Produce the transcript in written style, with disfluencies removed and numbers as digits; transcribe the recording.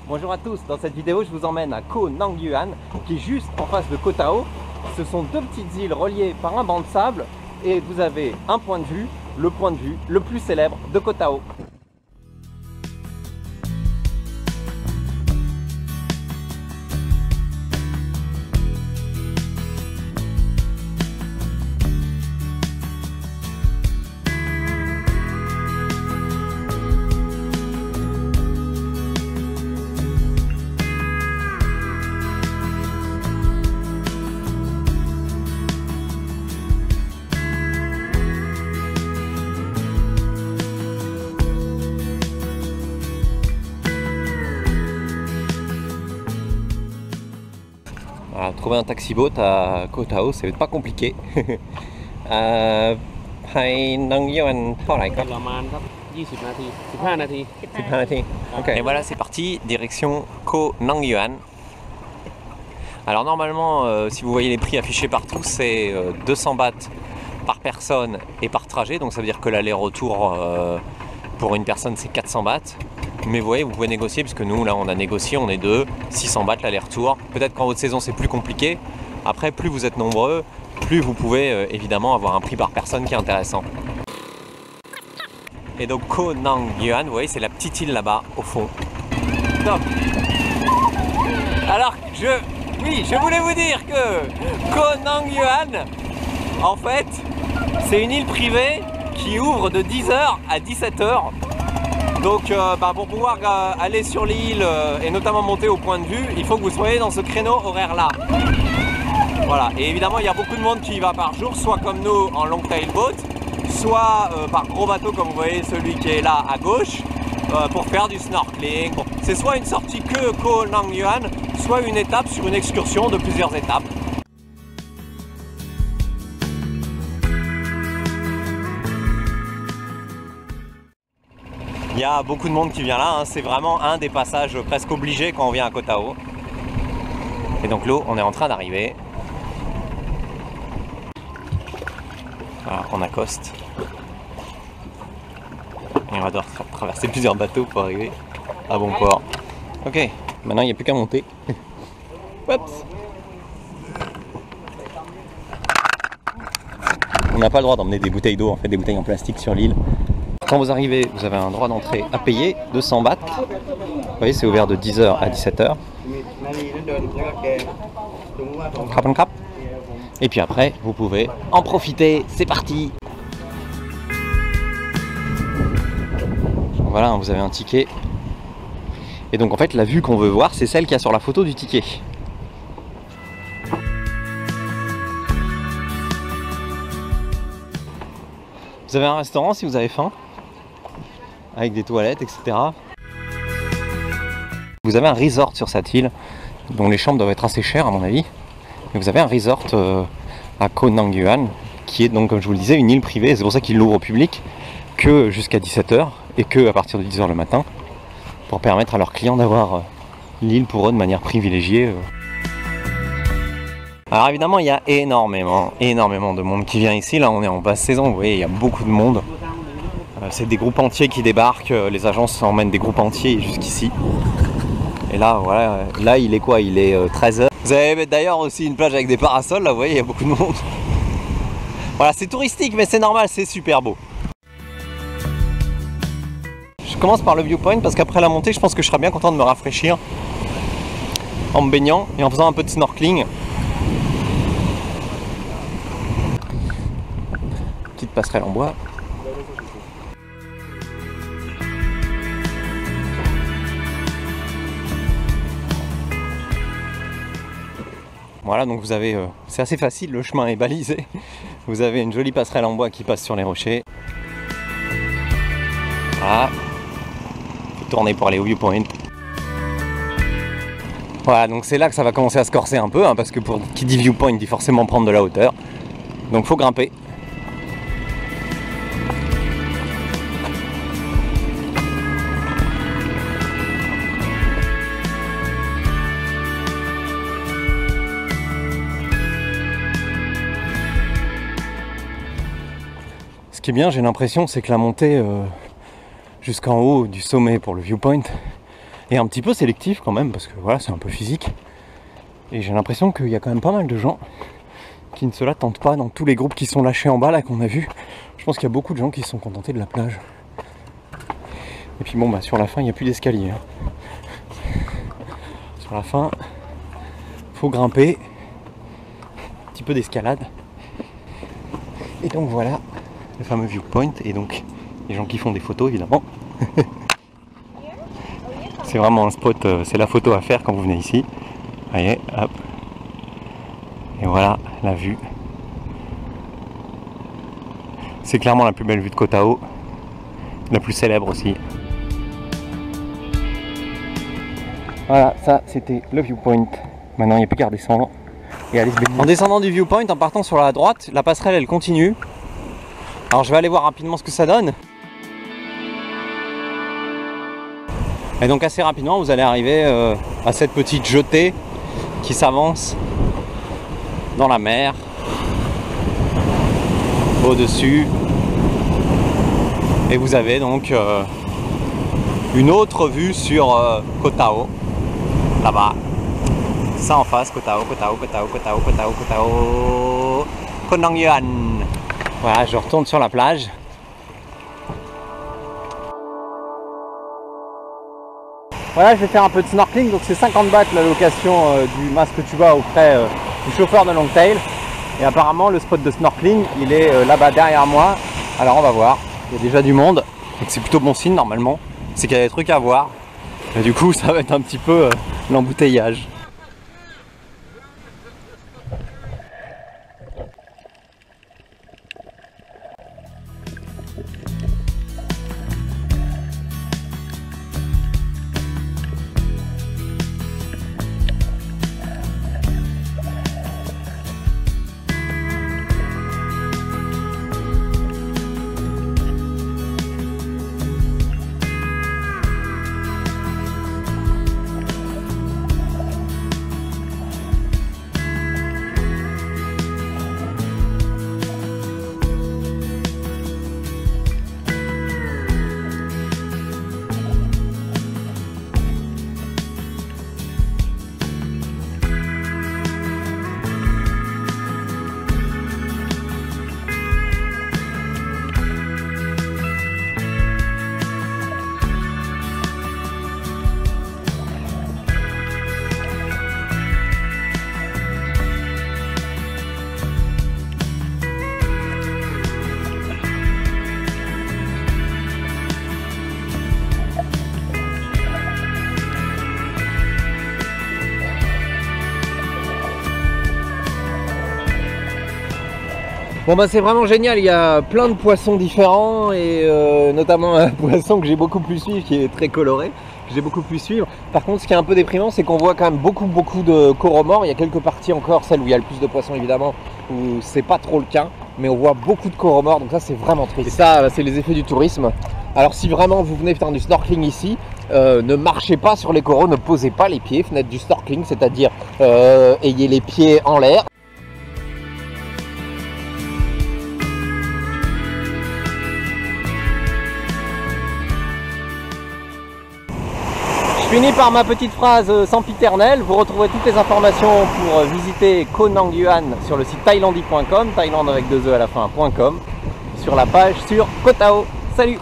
Bonjour à tous, dans cette vidéo je vous emmène à Koh Nang Yuan qui est juste en face de Koh Tao. Ce sont deux petites îles reliées par un banc de sable et vous avez un point de vue, le point de vue le plus célèbre de Koh Tao. Voilà, trouver un taxi-boat à Koh Tao, c'est pas compliqué. ไปนองยวนเท่าไหร่ครับ ประมาณครับ20 นาที 15 นาที 15 นาที. Ok. Et voilà, c'est parti, direction Koh Nang Yuan. Alors normalement, si vous voyez les prix affichés partout, c'est 200 bahts par personne et par trajet. Donc ça veut dire que l'aller-retour pour une personne c'est 400 bahts. Mais vous voyez, vous pouvez négocier, puisque nous là on a négocié, on est deux, 600 bahts l'aller-retour. Peut-être qu'en haute saison c'est plus compliqué. Après, plus vous êtes nombreux, plus vous pouvez évidemment avoir un prix par personne qui est intéressant. Et donc Koh Nang Yuan, vous voyez, c'est la petite île là-bas au fond. Top. Alors je voulais vous dire que Koh Nang Yuan, en fait, c'est une île privée qui ouvre de 10h à 17h. Donc pour pouvoir aller sur l'île et notamment monter au point de vue, il faut que vous soyez dans ce créneau horaire là. Voilà, et évidemment il y a beaucoup de monde qui y va par jour, soit comme nous en long tail boat, soit par gros bateau comme vous voyez celui qui est là à gauche, pour faire du snorkeling. Bon, c'est soit une sortie que Koh Nang Yuan, soit une étape sur une excursion de plusieurs étapes. Il y a beaucoup de monde qui vient là, hein. C'est vraiment un des passages presque obligés quand on vient à Koh Tao. Et donc l'eau, on est en train d'arriver. Voilà, on accoste. Et on va devoir traverser plusieurs bateaux pour arriver à bon port. Ok, maintenant il n'y a plus qu'à monter. Oups. On n'a pas le droit d'emmener des bouteilles d'eau, en fait des bouteilles en plastique sur l'île. Quand vous arrivez, vous avez un droit d'entrée à payer, 200 bahts. Vous voyez, c'est ouvert de 10h à 17h. Et puis après, vous pouvez en profiter. C'est parti! Voilà, vous avez un ticket. Et donc en fait, la vue qu'on veut voir, c'est celle qu'il y a sur la photo du ticket. Vous avez un restaurant si vous avez faim, avec des toilettes, etc. Vous avez un resort sur cette île, dont les chambres doivent être assez chères à mon avis. Et vous avez un resort à Koh Nang Yuan, qui est donc, comme je vous le disais, une île privée. C'est pour ça qu'ils l'ouvrent au public que jusqu'à 17h et que à partir de 10h le matin, pour permettre à leurs clients d'avoir l'île pour eux de manière privilégiée. Alors évidemment, il y a énormément de monde qui vient ici. Là, on est en basse saison, vous voyez, il y a beaucoup de monde. C'est des groupes entiers qui débarquent. Les agences emmènent des groupes entiers jusqu'ici. Et là, voilà, là, il est quoi? Il est 13h. Vous avez d'ailleurs aussi une plage avec des parasols. Là, vous voyez, il y a beaucoup de monde. Voilà, c'est touristique, mais c'est normal, c'est super beau. Je commence par le viewpoint parce qu'après la montée, je pense que je serais bien content de me rafraîchir en me baignant et en faisant un peu de snorkeling. Petite passerelle en bois. Voilà, donc vous avez, c'est assez facile, le chemin est balisé. Vous avez une jolie passerelle en bois qui passe sur les rochers. Voilà. Faut tourner pour aller au viewpoint. Voilà, donc c'est là que ça va commencer à se corser un peu, hein, parce que pour qui dit viewpoint dit forcément prendre de la hauteur. Donc faut grimper. Ce qui est bien, j'ai l'impression, c'est que la montée jusqu'en haut du sommet pour le viewpoint, et un petit peu sélectif quand même, parce que voilà, c'est un peu physique. Et j'ai l'impression qu'il y a quand même pas mal de gens qui ne se la tentent pas dans tous les groupes qui sont lâchés en bas là qu'on a vu. Je pense qu'il y a beaucoup de gens qui se sont contentés de la plage. Et puis bon, bah sur la fin, il n'y a plus d'escalier. Hein. Sur la fin, faut grimper. Un petit peu d'escalade. Et donc voilà, le fameux viewpoint. Et donc, les gens qui font des photos, évidemment. C'est vraiment un spot, c'est la photo à faire quand vous venez ici. Voyez, hop. Et voilà la vue. C'est clairement la plus belle vue de Koh Tao. La plus célèbre aussi. Voilà, ça c'était le viewpoint. Maintenant il n'y a plus qu'à redescendre et aller se baigner. En descendant du viewpoint, en partant sur la droite, la passerelle elle continue. Alors je vais aller voir rapidement ce que ça donne. Et donc assez rapidement vous allez arriver à cette petite jetée qui s'avance dans la mer au-dessus. Et vous avez donc une autre vue sur Koh Tao. Là-bas, ça en face, Koh Tao, Koh Tao, Koh Tao, Koh Tao, Koh Tao, Koh Tao, Koh Nang Yuan. Voilà, je retourne sur la plage. Voilà, je vais faire un peu de snorkeling, donc c'est 50 bahts la location du masque tuba auprès du chauffeur de Longtail. Et apparemment le spot de snorkeling, il est là-bas derrière moi. Alors on va voir, il y a déjà du monde, donc c'est plutôt bon signe normalement. C'est qu'il y a des trucs à voir. Et du coup ça va être un petit peu l'embouteillage. Bon bah c'est vraiment génial, il y a plein de poissons différents et notamment un poisson que j'ai beaucoup pu suivre qui est très coloré, que j'ai beaucoup pu suivre. Par contre ce qui est un peu déprimant c'est qu'on voit quand même beaucoup de coromores. Il y a quelques parties encore, celles où il y a le plus de poissons évidemment, où c'est pas trop le cas, mais on voit beaucoup de coromores, donc ça c'est vraiment triste. Et ça c'est les effets du tourisme. Alors si vraiment vous venez faire du snorkeling ici, ne marchez pas sur les coraux, ne posez pas les pieds, fenêtre du snorkeling, c'est-à-dire ayez les pieds en l'air. Je finis par ma petite phrase sempiternelle. Vous retrouverez toutes les informations pour visiter Koh Nang Yuan sur le site thailandi.com, Thaïlande avec 2 E à la fin.com, sur la page sur Koh Tao. Salut!